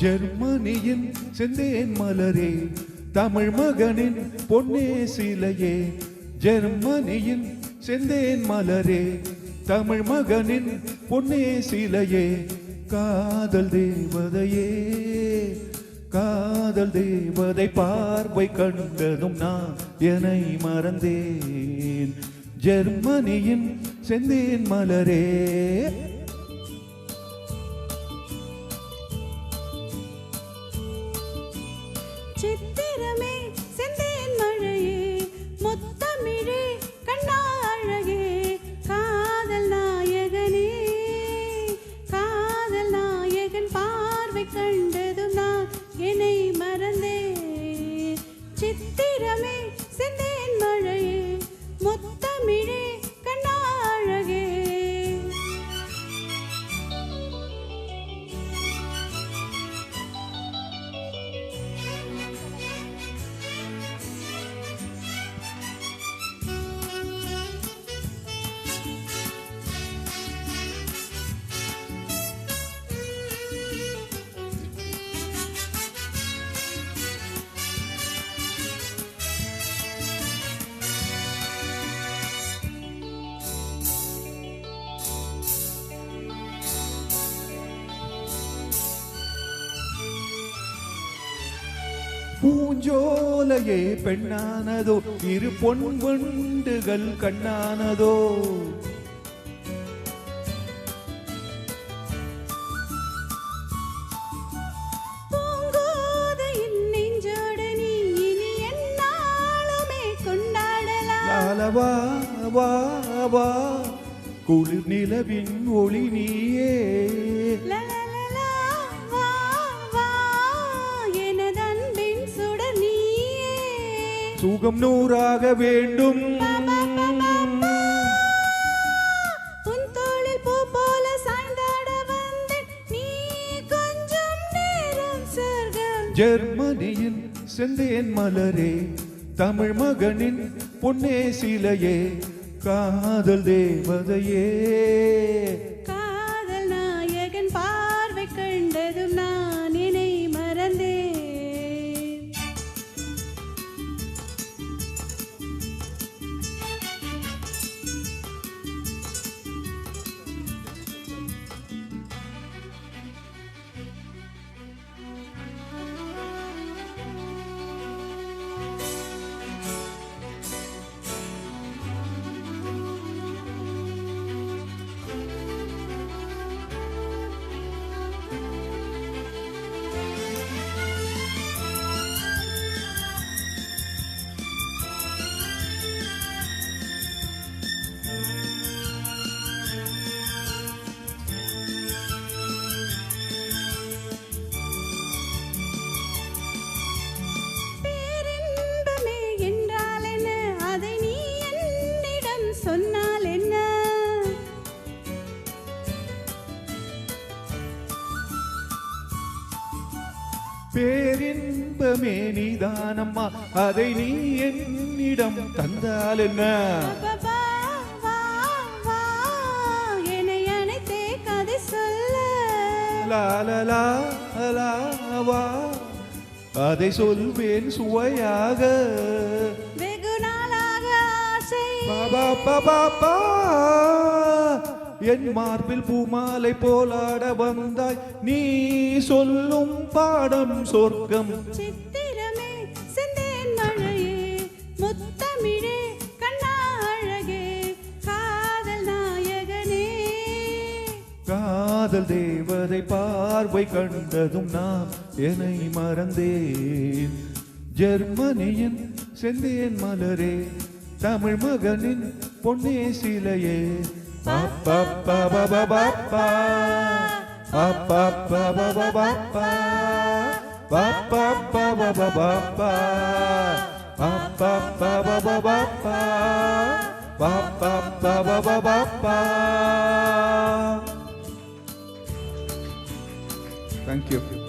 ஜெர்மனியின் செந்தேன் மலரே, தமிழ் மகனின் பொன்னே சிலையே. ஜெர்மனியின் செந்தேன் மலரே, தமிழ் மகனின் பொன்னே சிலையே. காதல் தேவதையே, காதல் தேவதை பார்வை கண்டதும் நான் என்னை மறந்தேன். ஜெர்மனியின் செந்தேன் மலரே. சித்திரமே செந்தேன் மழையே, முத்தமிழே கண்ணா அழகே. காதல் நாயகனே, காதல் நாயகன் பார்வை கண்டதும் நான் என்னை மறந்தேன். சித்திரமே செந்தேன் மழையே, முத்தமிழே கண்ணா அழகே. பூஞ்சோலையே பெண்ணானதோ, இரு பொன் வண்டுகள் கண்ணானதோ. பூங்கோதையின் நெஞ்சோடு நீ இனி எந்நாளுமே கொண்டாடலாம். வா வா வா, குளிர் நிலவின் ஒளி நீயே. சுகம் நூறாக வேண்டும். உன் தோளில் பூ போல சாய்ந்தாட வந்தேன், நீ கொஞ்சம் நேரம் சொர்க்கம். ஜெர்மனியின் செந்தேன் மலரே, தமிழ் மகனின் பொன்னே சிலையே. காதல் தேவதையே, காதல் நாயகன் பார்வை கண்டதும் நான் என்னை மறந்தேன். சொன்னால் என்ன? பேரின்பமே நீதானம்மா, அதை நீ என்னிடம் தந்தால் என்ன? என்னை அனைத்தே கதை சொல்ல. லாலலா வா, அதை சொல்வேன் சுவையாக. வெகு நாளாக ஆசை. பாபா பாபா பா, என் மார்பில் பூமாலை போலாட வந்தாய், நீ சொல்லும் பாடம் சொர்க்கம். சித்திரமே செந்தேன் மழையே, முத்தமிழே கண்ணா அழகே. காதல் நாயகனே, காதல் தேவதை பார்வை கண்டதும் நான் என்னை மறந்தேன். ஜெர்மனியின் செந்தேன் மலரே, தமிழ் மகனின் பொன்னே சிலையே. பாப்பா பாபா பாப்பா பாப்பா பாபா பாப்பா பாப்பா பாபா பாப்பா பாப்பா பாபா பாப்பா பாப்பா பாபா பாப்பா. Thank you.